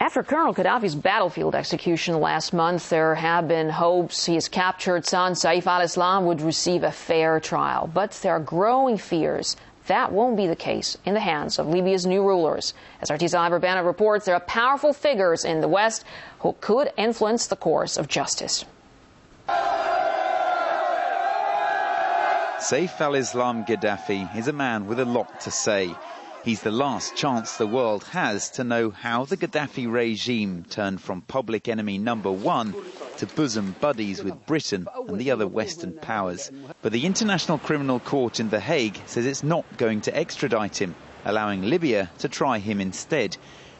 After Colonel Gaddafi's battlefield execution last month, there have been hopes his captured son, Saif Al-Islam, would receive a fair trial. But there are growing fears that won't be the case in the hands of Libya's new rulers. As RT's Ivor Bennett reports, there are powerful figures in the West who could influence the course of justice. Saif Al-Islam Gaddafi is a man with a lot to say. He's the last chance the world has to know how the Gaddafi regime turned from public enemy number one to bosom buddies with Britain and the other Western powers. But the International Criminal Court in The Hague says it's not going to extradite him, allowing Libya to try him instead.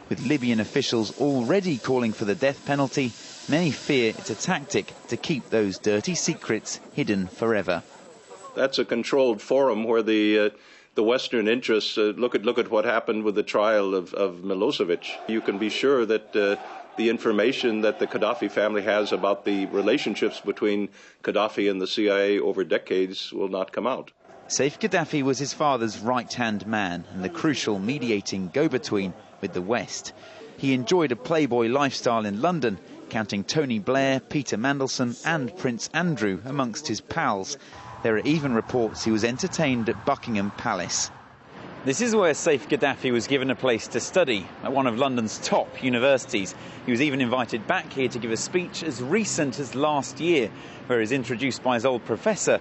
With Libyan officials already calling for the death penalty, many fear it's a tactic to keep those dirty secrets hidden forever. That's a controlled forum where the Western interests look at what happened with the trial of Milosevic. You can be sure that the information that the Gaddafi family has about the relationships between Gaddafi and the CIA over decades will not come out. Saif Gaddafi was his father's right-hand man and the crucial mediating go-between with the West. He enjoyed a playboy lifestyle in London, counting Tony Blair, Peter Mandelson and Prince Andrew amongst his pals. There are even reports he was entertained at Buckingham Palace. This is where Saif Gaddafi was given a place to study, at one of London's top universities. He was even invited back here to give a speech as recent as last year, where he was introduced by his old professor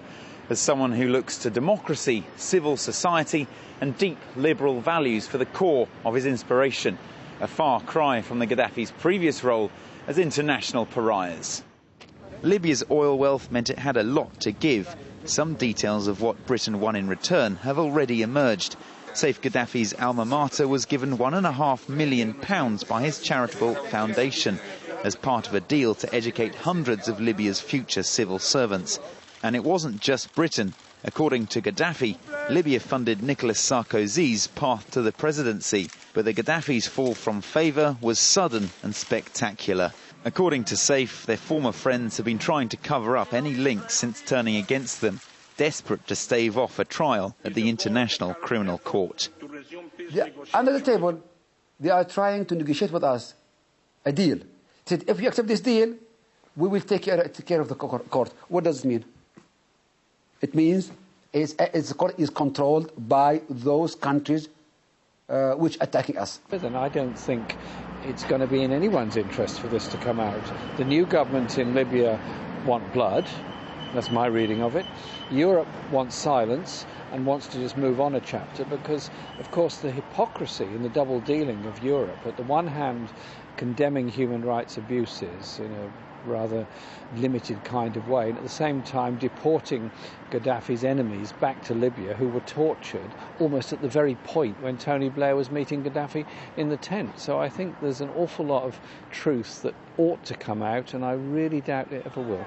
as someone who looks to democracy, civil society and deep liberal values for the core of his inspiration. A far cry from the Gaddafi's previous role as international pariahs. Libya's oil wealth meant it had a lot to give. Some details of what Britain won in return have already emerged. Saif Gaddafi's alma mater was given £1.5 million by his charitable foundation as part of a deal to educate hundreds of Libya's future civil servants. And it wasn't just Britain. According to Gaddafi, Libya funded Nicolas Sarkozy's path to the presidency, but the Gaddafi's fall from favour was sudden and spectacular. According to Saif, their former friends have been trying to cover up any links since turning against them, desperate to stave off a trial at the International Criminal Court. Under the table, they are trying to negotiate with us a deal. Said, if you accept this deal, we will take care of the court. What does it mean? It means the court is controlled by those countries which are attacking us. And I don't think it's going to be in anyone's interest for this to come out. The new government in Libya want blood. That's my reading of it. Europe wants silence and wants to just move on a chapter because, of course, the hypocrisy and the double dealing of Europe, at the one hand condemning human rights abuses in a rather limited kind of way, and at the same time deporting Gaddafi's enemies back to Libya who were tortured almost at the very point when Tony Blair was meeting Gaddafi in the tent. So I think there's an awful lot of truth that ought to come out, and I really doubt it ever will.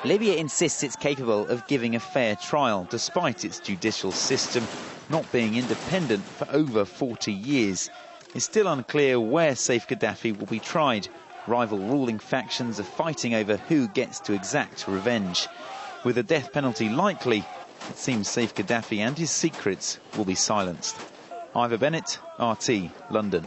Libya insists it's capable of giving a fair trial, despite its judicial system not being independent for over 40 years. It's still unclear where Saif Gaddafi will be tried. Rival ruling factions are fighting over who gets to exact revenge. With the death penalty likely, it seems Saif Gaddafi and his secrets will be silenced. Ivor Bennett, RT, London.